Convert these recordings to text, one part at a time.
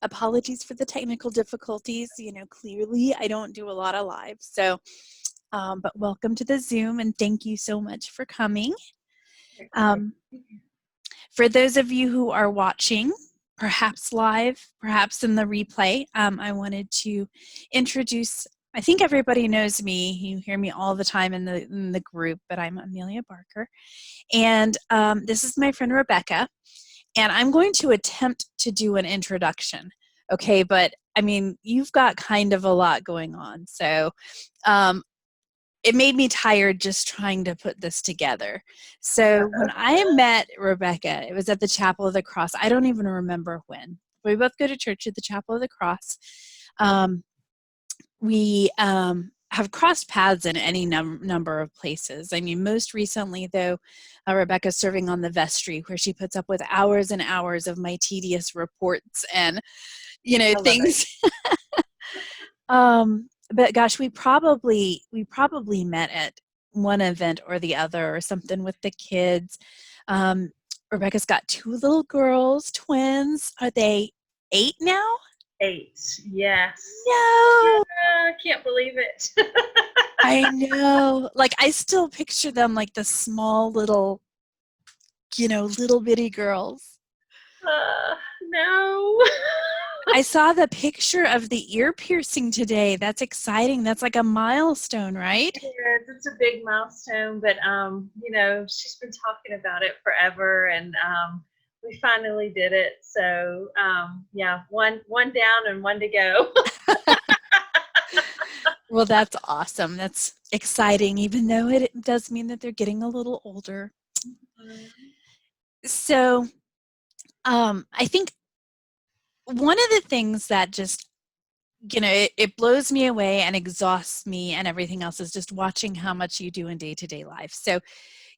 apologies for the technical difficulties. Clearly I don't do a lot of live. So, but welcome to the Zoom and thank you so much for coming. For those of you who are watching, perhaps live, perhaps in the replay, I wanted to introduce, I think everybody knows me. You hear me all the time in the group, but I'm Amelia Barker. And this is my friend Rebecca. And I'm going to attempt to do an introduction. Okay, but I mean, you've got kind of a lot going on. So it made me tired just trying to put this together. So when I met Rebecca, it was at the Chapel of the Cross. I don't even remember when. We both go to church at the Chapel of the Cross. We have crossed paths in any number of places. I mean, most recently, though, Rebecca's serving on the vestry, where she puts up with hours and hours of my tedious reports and, things. But gosh, we probably met at one event or the other or something with the kids. Rebecca's got 2 little girls, twins. Are they 8 now? 8, yes. No. I can't believe it. I know. Like, I still picture them like the small little, little bitty girls. No. I saw the picture of the ear piercing today. That's exciting. That's like a milestone, right? Yes, it's a big milestone, but she's been talking about it forever, and we finally did it. So yeah, one down and 1 to go. Well, that's awesome. That's exciting, even though it does mean that they're getting a little older. Mm-hmm. So I think one of the things that just, it blows me away and exhausts me and everything else is just watching how much you do in day-to-day life. So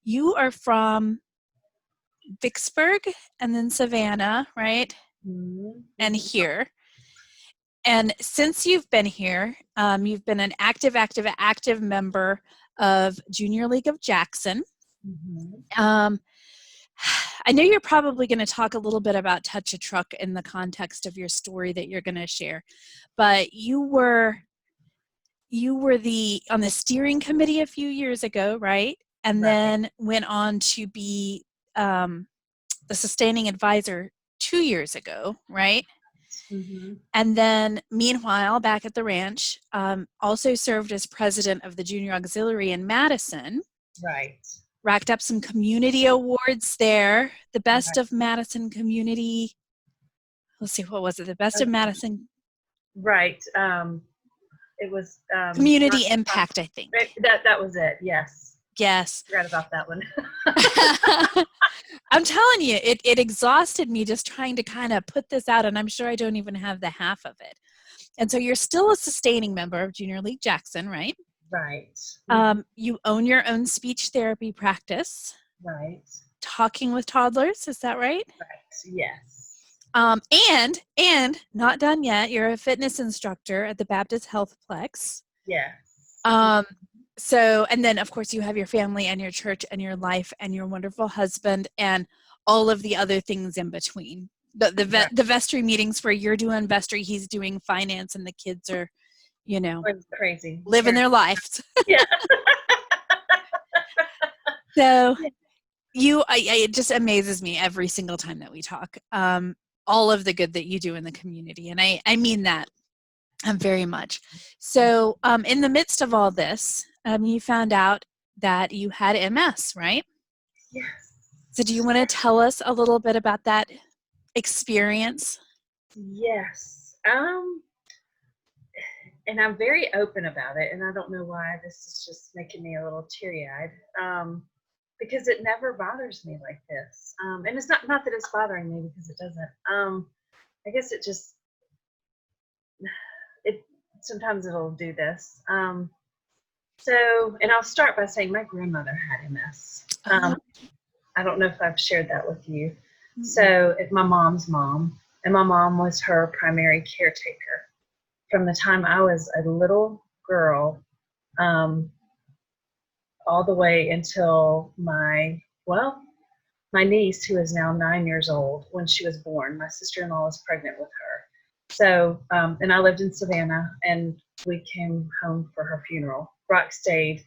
you are from Vicksburg and then Savannah, right? Mm-hmm. And here. And since you've been here, you've been an active member of Junior League of Jackson. Mm-hmm. I know you're probably going to talk a little bit about Touch a Truck in the context of your story that you're going to share, but you were on the steering committee a few years ago, right? And then went on to be the sustaining advisor 2 years ago, right? Mm-hmm. And then, meanwhile, back at the ranch, also served as president of the Junior Auxiliary in Madison. Right. Racked up some community awards there. The Best of Madison Community. Let's see, what was it? The Best of Madison. Right. It was Community Impact, I think. That was it. Yes. Yes. Forgot about that one. I'm telling you, it exhausted me just trying to kind of put this out, and I'm sure I don't even have the half of it. And so you're still a sustaining member of Junior League Jackson, right? Right. You own your own speech therapy practice. Right. Talking with toddlers, is that right? Right. Yes. And not done yet. You're a fitness instructor at the Baptist Healthplex. Yes. So, and then of course you have your family and your church and your life and your wonderful husband and all of the other things in between. The vestry meetings where you're doing vestry, he's doing finance, and the kids are, crazy, living their lives. Yeah. So it just amazes me every single time that we talk. All of the good that you do in the community, and I mean that very much. So in the midst of all this, you found out that you had MS, right? Yes. So do you want to tell us a little bit about that experience? Yes. And I'm very open about it, and I don't know why this is just making me a little teary-eyed, because it never bothers me like this. And it's not that it's bothering me, because it doesn't. I guess sometimes it'll do this. And I'll start by saying my grandmother had MS. I don't know if I've shared that with you. Mm-hmm. So it's my mom's mom, and my mom was her primary caretaker from the time I was a little girl, all the way until my niece, who is now 9 years old, when she was born. My sister-in-law was pregnant with her. So, and I lived in Savannah, and we came home for her funeral. Brock stayed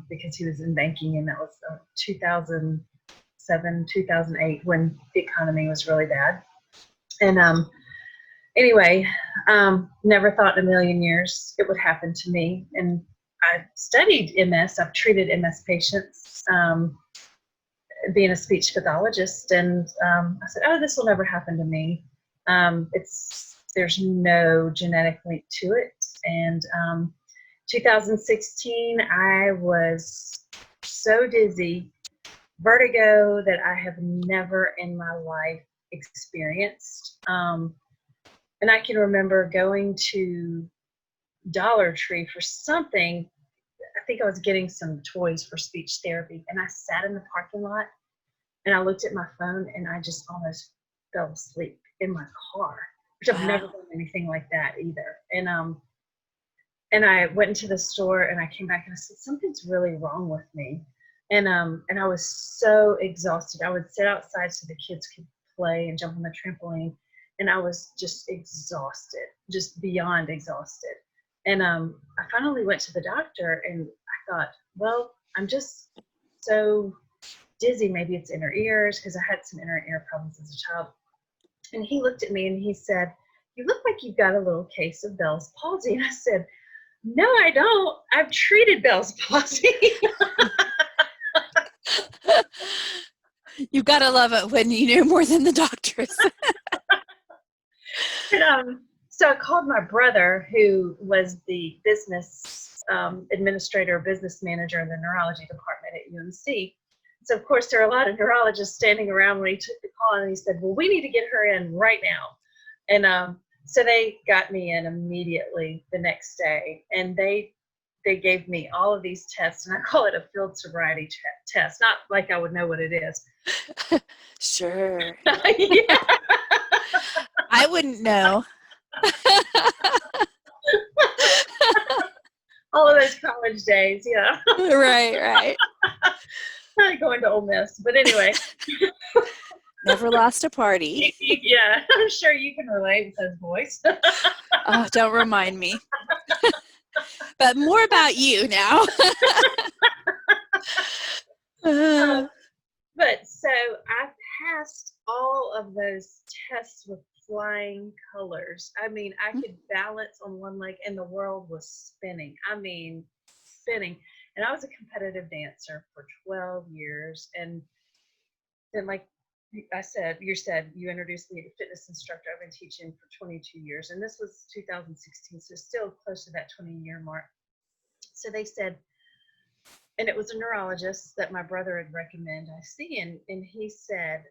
because he was in banking, and that was 2007, 2008 when the economy was really bad. And anyway, never thought in a million years it would happen to me. And I studied MS. I've treated MS patients, being a speech pathologist, and I said, "Oh, this will never happen to me. There's no genetic link to it." And 2016, I was so dizzy, vertigo that I have never in my life experienced. And I can remember going to Dollar Tree for something. I think I was getting some toys for speech therapy, and I sat in the parking lot and I looked at my phone and I just almost fell asleep in my car, which I've never Wow. done anything like that either. And I went into the store and I came back and I said, something's really wrong with me. And I was so exhausted. I would sit outside so the kids could play and jump on the trampoline. And I was just exhausted, just beyond exhausted. And I finally went to the doctor and I thought, well, I'm just so dizzy. Maybe it's inner ears, because I had some inner ear problems as a child. And he looked at me and he said, "You look like you've got a little case of Bell's palsy." And I said, "No, I don't. I've treated Bell's palsy." You gotta love it when you know more than the doctors. And, so I called my brother, who was the business administrator, business manager in the neurology department at UMC. So, of course, there are a lot of neurologists standing around when he took the call, and he said, "Well, we need to get her in right now." And so they got me in immediately the next day, and they gave me all of these tests, and I call it a field sobriety test, not like I would know what it is. Sure. Yeah. I wouldn't know. All of those college days, yeah. Right. Going to Ole Miss, but anyway. Never lost a party. Yeah, I'm sure you can relate with those boys. Oh, don't remind me. But more about you now. But so I passed all of those tests with flying colors. I mean, I could balance on one leg and the world was spinning. I mean, spinning. And I was a competitive dancer for 12 years. And then, like I said, you introduced me to fitness instructor. I've been teaching for 22 years. And this was 2016, so still close to that 20-year mark. So they said, and it was a neurologist that my brother had recommended I see, and he said,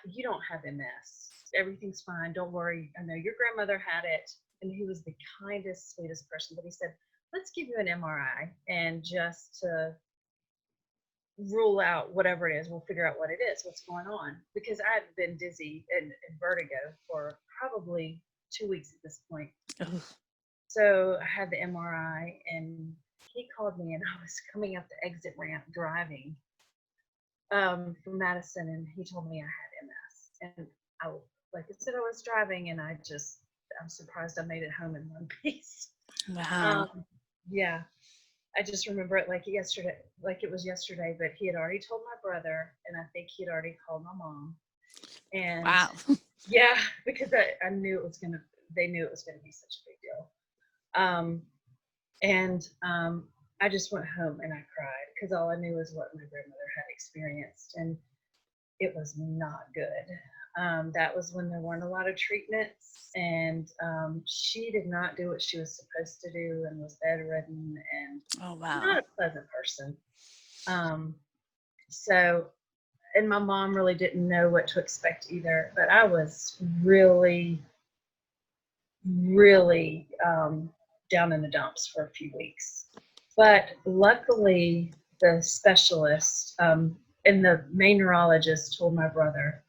"You don't have MS. Everything's fine. Don't worry. I know your grandmother had it." And he was the kindest, sweetest person. But he said, "Let's give you an MRI, and just to rule out whatever it is, we'll figure out what it is, what's going on." Because I had been dizzy and vertigo for probably 2 weeks at this point. So I had the MRI, and he called me, and I was coming up the exit ramp driving from Madison, and he told me I had MS. And like I said, I was driving, and I'm surprised I made it home in one piece. Wow. Yeah, I just remember it like it was yesterday, but he had already told my brother, and I think he had already called my mom. And Wow. yeah, because I knew they knew it was going to be such a big deal. And I just went home and I cried, because all I knew was what my grandmother had experienced, and it was not good. That was when there weren't a lot of treatments, and she did not do what she was supposed to do, and was bedridden and Oh, wow. not a pleasant person. So, and my mom really didn't know what to expect either, but I was really, really down in the dumps for a few weeks. But luckily, the specialist and the main neurologist told my brother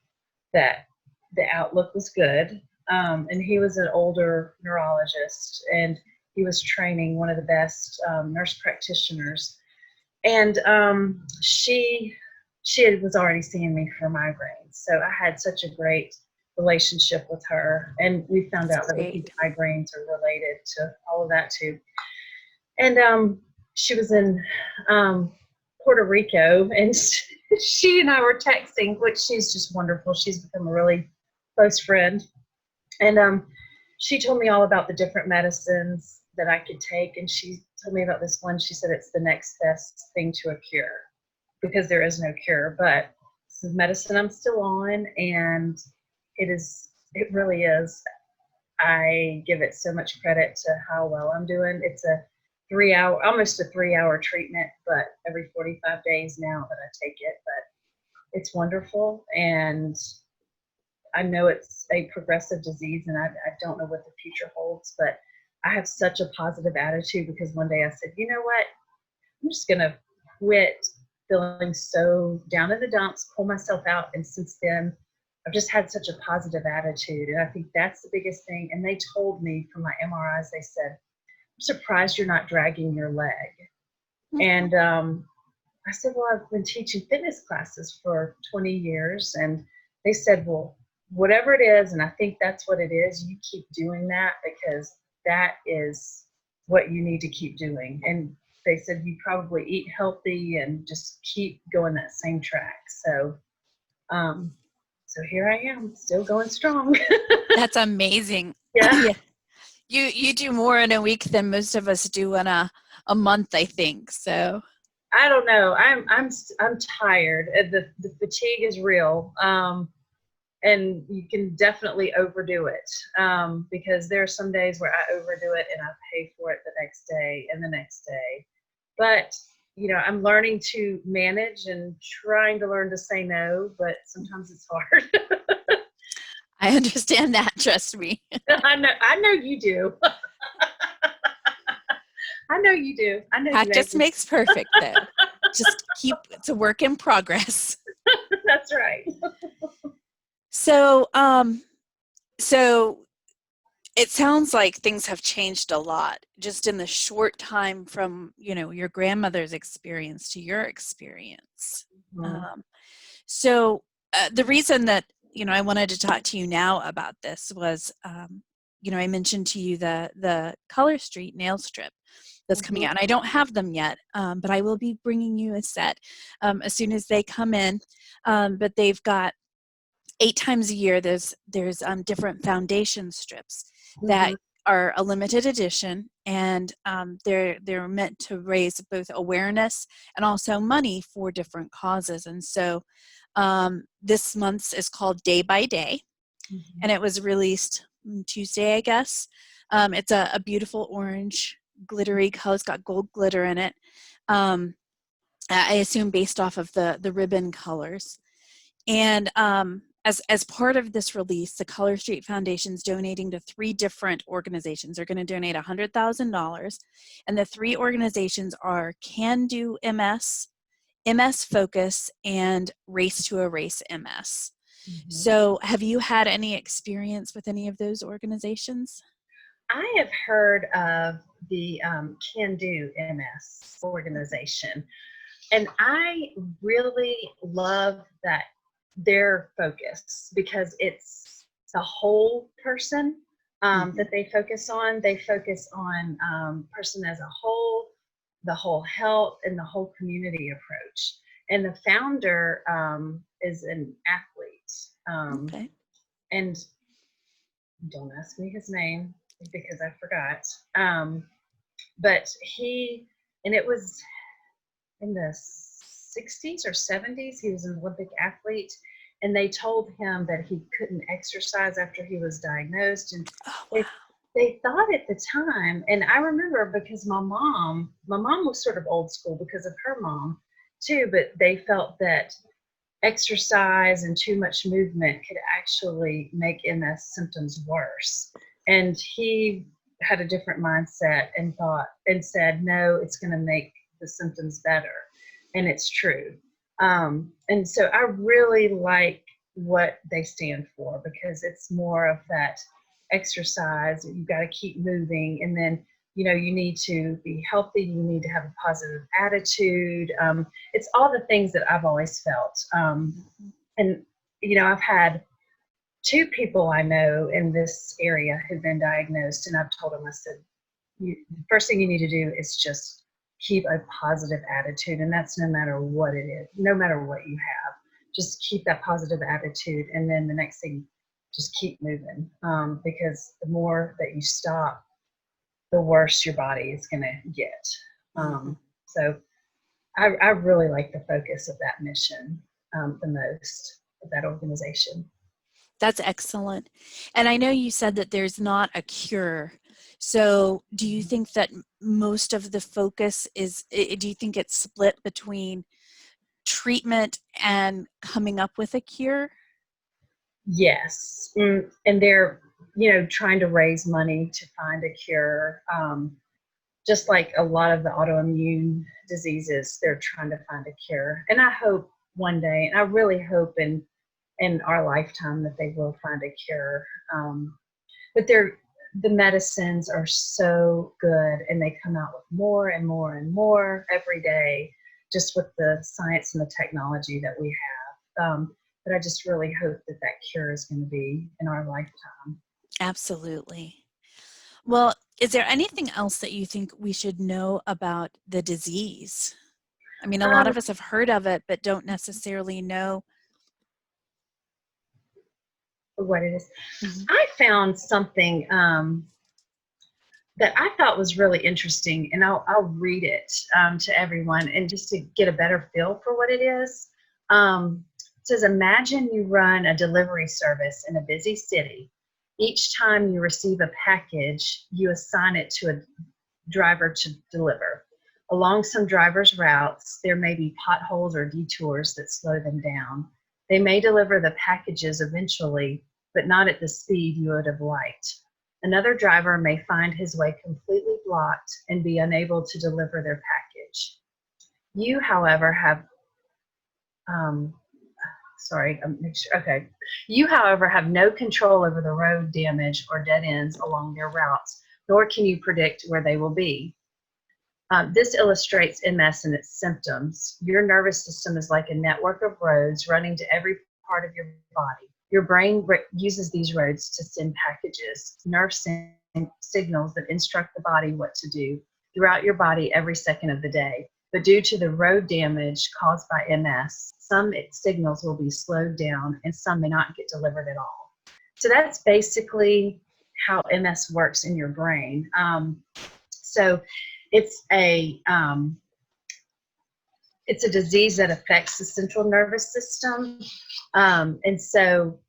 that the outlook was good. And he was an older neurologist, and he was training one of the best nurse practitioners. And she was already seeing me for migraines. So I had such a great relationship with her. And we found out that Great. migraines are related to all of that too. And she was in Puerto Rico, and she and I were texting, which she's just wonderful. She's become a really close friend. And she told me all about the different medicines that I could take. And she told me about this one. She said it's the next best thing to a cure, because there is no cure. But this is medicine I'm still on, and it really is. I give it so much credit to how well I'm doing. It's almost a 3 hour treatment, but every 45 days now that I take it. But it's wonderful. And I know it's a progressive disease, and I don't know what the future holds, but I have such a positive attitude, because one day I said, you know what? I'm just going to quit feeling so down in the dumps, pull myself out. And since then, I've just had such a positive attitude. And I think that's the biggest thing. And they told me from my MRIs, they said, I'm surprised you're not dragging your leg. And I said, well, I've been teaching fitness classes for 20 years. And they said, well, whatever it is, and I think that's what it is, you keep doing that, because that is what you need to keep doing. And they said, you probably eat healthy and just keep going that same track. So, so here I am, still going strong. That's amazing. Yeah. You do more in a week than most of us do in a month, I think. So I don't know. I'm tired. The fatigue is real. And you can definitely overdo it, because there are some days where I overdo it and I pay for it the next day and the next day. But I'm learning to manage and trying to learn to say no, but sometimes it's hard. I understand that. Trust me. I know you do. I know you do. I know Practice makes perfect, though. Just it's a work in progress. That's right. So, so it sounds like things have changed a lot just in the short time from, your grandmother's experience to your experience. Mm-hmm. So the reason that, I wanted to talk to you now about this was, I mentioned to you the Color Street nail strip that's coming out. And I don't have them yet, but I will be bringing you a set as soon as they come in. But they've got 8 times a year, there's different foundation strips that are a limited edition, and they're meant to raise both awareness and also money for different causes. And so this month's is called Day by Day, and it was released Tuesday, I guess. It's a beautiful orange glittery color. It's got gold glitter in it. I assume based off of the ribbon colors. And as part of this release, the Color Street Foundation is donating to 3 different organizations. They're going to donate $100,000, and the 3 organizations are Can Do MS, MS Focus, and Race to Erase MS. So have you had any experience with any of those organizations? I have heard of the Can Do MS organization, and I really love that their focus, because it's the whole person that they focus on. They focus on person as a whole, the whole health, and the whole community approach. And the founder is an athlete. Okay. And don't ask me his name because I forgot. But it was in the 60s or 70s, he was an Olympic athlete, and they told him that he couldn't exercise after he was diagnosed. And they thought at the time, and I remember because my mom was sort of old school because of her mom too, but they felt that exercise and too much movement could actually make MS symptoms worse. And he had a different mindset and said, no, it's going to make the symptoms better. And it's true. And so I really like what they stand for, because it's more of that exercise. You've got to keep moving. And then, you need to be healthy. You need to have a positive attitude. It's all the things that I've always felt. And, I've had two people I know in this area have been diagnosed, and I've told them, I said, the first thing you need to do is just keep a positive attitude, and that's no matter what it is, no matter what you have. Just keep that positive attitude, and then the next thing, just keep moving, because the more that you stop, the worse your body is going to get. So I really like the focus of that mission the most, of that organization. That's excellent. And I know you said that there's not a cure. So do you think that most of the focus is, do you think it's split between treatment and coming up with a cure? Yes. And they're, trying to raise money to find a cure. Just like a lot of the autoimmune diseases, they're trying to find a cure. And I hope one day, and I really hope in our lifetime that they will find a cure. But the medicines are so good, and they come out with more and more and more every day, just with the science and the technology that we have. But I just really hope that that cure is going to be in our lifetime. Absolutely. Well, is there anything else that you think we should know about the disease? I mean, a lot Um, of us have heard of it, but don't necessarily know. what it is. Mhm. I found something that I thought was really interesting, and I'll read it to everyone, and just to get a better feel for what it is. It says, imagine you run a delivery service in a busy city. Each time you receive a package, you assign it to a driver to deliver. Along some drivers' routes, there may be potholes or detours that slow them down. They may deliver the packages eventually, but not at the speed you would have liked. Another driver may find his way completely blocked and be unable to deliver their package. You, however, have um, okay. You, however, have no control over the road damage or dead ends along their routes, nor can you predict where they will be. This illustrates MS and its symptoms. Your nervous system is like a network of roads running to every part of your body. Your brain uses these roads to send packages, nerve signals that instruct the body what to do throughout your body every second of the day. But due to the road damage caused by MS, some signals will be slowed down and some may not get delivered at all. So that's basically how MS works in your brain. So it's a it's a disease that affects the central nervous system, and so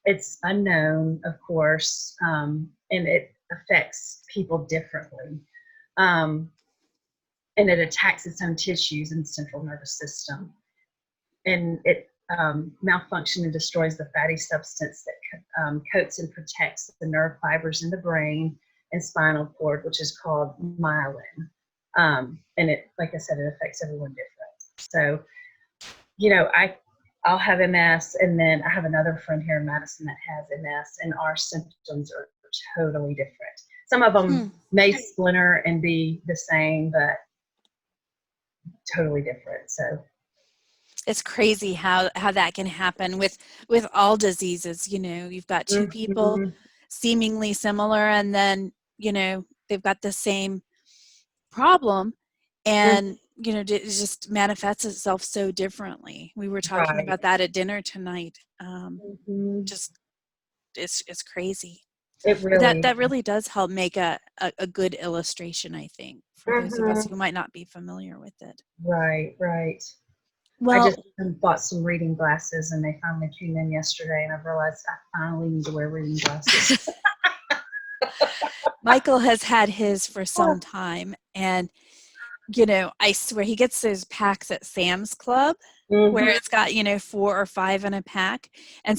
it's unknown, of course, and it affects people differently, um, and it attacks its own tissues in the central nervous system, and it malfunctions and destroys the fatty substance that coats and protects the nerve fibers in the brain and spinal cord, which is called myelin. And it, like I said, it affects everyone different. So, I'll have MS, and then I have another friend here in Madison that has MS, and our symptoms are totally different. Some of them may splinter and be the same, but totally different. So It's crazy how that can happen with all diseases. You've got two people mm-hmm. seemingly similar, and then they've got the same problem, and it just manifests itself so differently. We were talking Right. about that at dinner tonight. Mm-hmm. Just it's crazy, It but really that really does help make a good illustration, I think, for those of us mm-hmm. who might not be familiar with it. Right. I just Well, bought some reading glasses, and they finally came in yesterday, and I've realized I finally need to wear reading glasses. Michael has had his for some time, and I swear he gets those packs at Sam's Club where Mm-hmm. it's got 4 or 5 in a pack, and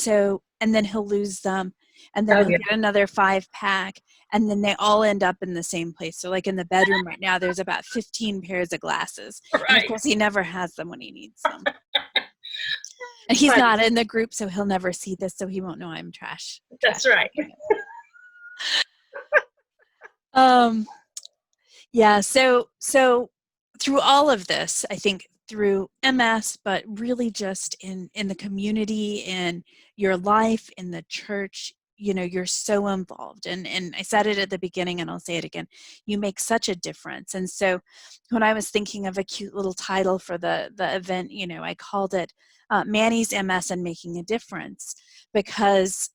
then he'll lose them, and then Oh he'll yeah. get another 5 pack, and then they all end up in the same place. So like in the bedroom right now, there's about 15 pairs of glasses, and of Right. course he never has them when he needs them. And he's But not in the group, so he'll never see this, so he won't know I'm trash that's right. talking it. Um, yeah, so through all of this, I think through MS, but really just in the community, in your life, in the church. You know, you're so involved. And I said it at the beginning and I'll say it again. You make such a difference. And so when I was thinking of a cute little title for the event, you know, I called it Manny's MS and Making a Difference, because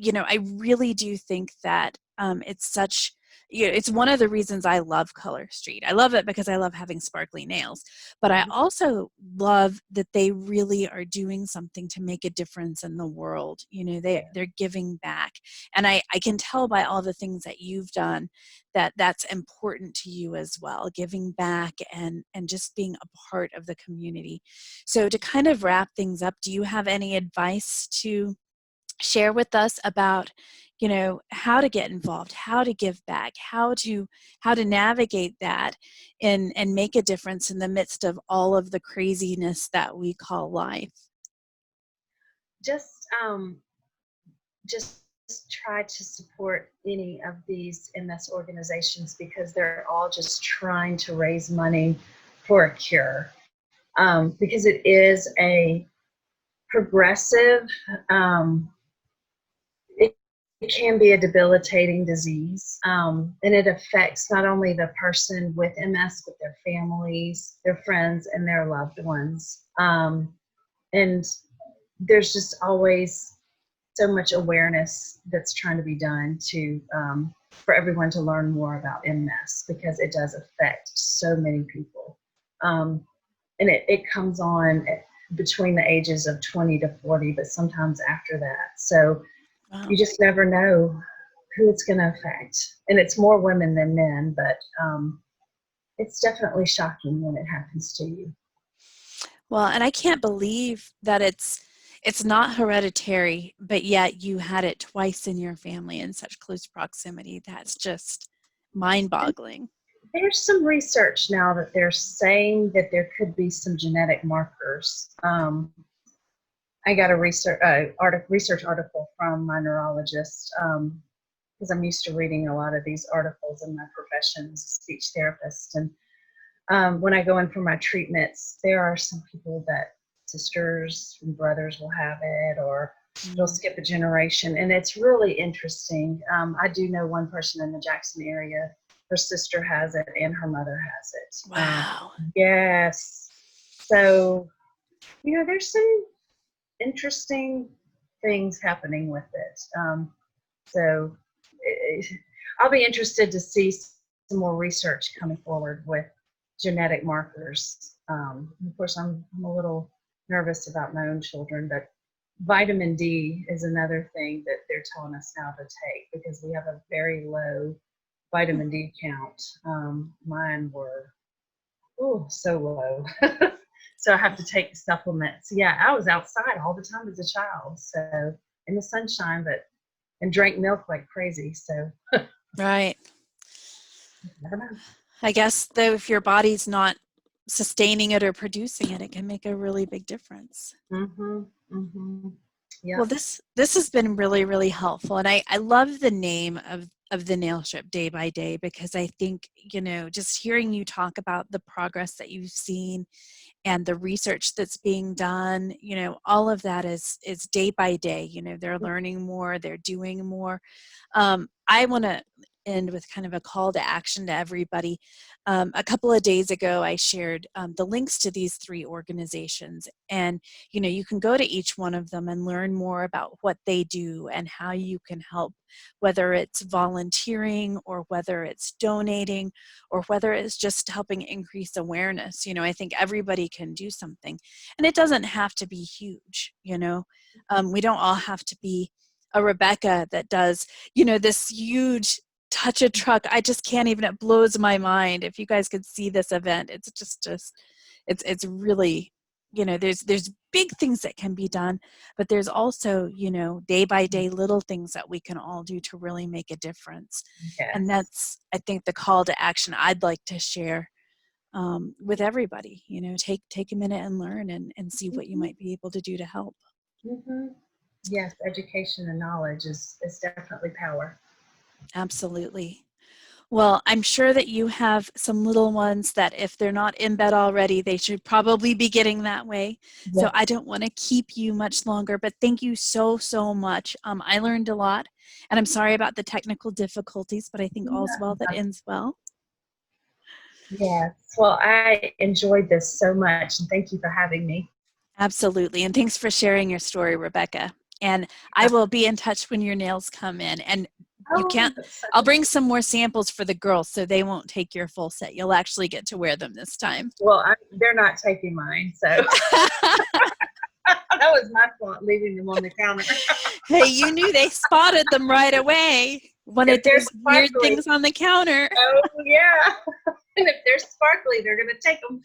you know, I really do think that it's such, you know, it's one of the reasons I love Color Street. I love it because I love having sparkly nails, but I Mhm. also love that they really are doing something to make a difference in the world. You know, Yeah. they're giving back, and I can tell by all the things that you've done that that's important to you as well, giving back and just being a part of the community. So to kind of wrap things up, do you have any advice to share with us about, you know, how to get involved, how to give back, how to navigate that and make a difference in the midst of all of the craziness that we call life? Just just try to support any of these MS organizations because they're all just trying to raise money for a cure. Because it is a progressive, um, it, it can be a debilitating disease, and it affects not only the person with MS, but their families, their friends, and their loved ones. And there's just always so much awareness that's trying to be done to for everyone to learn more about MS because it does affect so many people. And it comes on between the ages of 20 to 40, but sometimes after that. So you Wow. just never know who it's going to affect. And it's more women than men, but it's definitely shocking when it happens to you. Well, and I can't believe that it's not hereditary, but yet you had it twice in your family in such close proximity. That's just And mind-boggling. there's some research now that they're saying that there could be some genetic markers. I got a research article from my neurologist because I'm used to reading a lot of these articles in my profession as a speech therapist. And when I go in for my treatments, there are some people that sisters and brothers will have it, or they'll Mm. skip a generation. And it's really interesting. I do know one person in the Jackson area, her sister has it and her mother has it. Wow. Yes. So, there's some interesting things happening with it. So eh, I'll be interested to see some more research coming forward with genetic markers. Of course, I'm a little nervous about my own children, but vitamin D is another thing that they're telling us now to take because we have a very low Hmm. vitamin D count. Mine were so low. So I have to take supplements. Yeah, I was outside all the time as a child, so in the sunshine, but and drank milk like crazy. So Right. never know. I guess though, if your body's not sustaining it or producing it, it can make a really big difference. Mhm. Mhm. Well, Yep. this has been really, really helpful. And I love the name of the nail strip Day by Day, because I think, you know, just hearing you talk about the progress that you've seen and the research that's being done, you know, all of that is day by day. You know, they're learning more, they're doing more. I want to end with kind of a call to action to everybody. A couple of days ago, I shared the links to these three organizations, and you know, you can go to each one of them and learn more about what they do and how you can help, whether it's volunteering or whether it's donating or whether it's just helping increase awareness. You know, I think everybody can do something, and it doesn't have to be huge. You know, we don't all have to be a Rebecca that does, you know, this huge touch a truck. I just can't even, it blows my mind. If you guys could see this event, it's just it's really, you know, there's big things that can be done, but there's also, you know, day by day little things that we can all do to really make a difference. And Yes. that's, I think, the call to action I'd like to share with everybody. You know, take a minute and learn and see what you Mhm. might be able to do to help. Mhm. Yes, education and knowledge is definitely power. Absolutely. Well, I'm sure that you have some little ones that if they're not in bed already, they should probably be getting that way. So I Yes. don't want to keep you much longer, but thank you so, so much. I learned a lot, and I'm sorry about the technical difficulties, but I think all's well that ends well. Yes. Well, I enjoyed this so much, and thank you for having me. Absolutely. And thanks for sharing your story, Rebecca. And I will be in touch when your nails come in. And you Oh, can't, I'll bring some more samples for the girls so they won't take your full set. You'll actually get to wear them this time. well, they're not taking mine, so that was my fault leaving them on the counter. Hey, you knew they spotted them right away. One of If they're those weird sparkly, things on the counter. oh yeah. And if they're sparkly, they're gonna take them.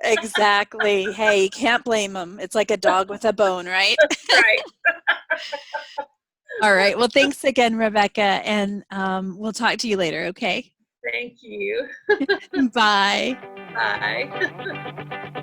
Exactly. Hey, you can't blame them. It's like a dog with a bone, right? That's right. All right. Well, thanks again, Rebecca. And we'll talk to you later, okay? Thank you. Bye. Bye.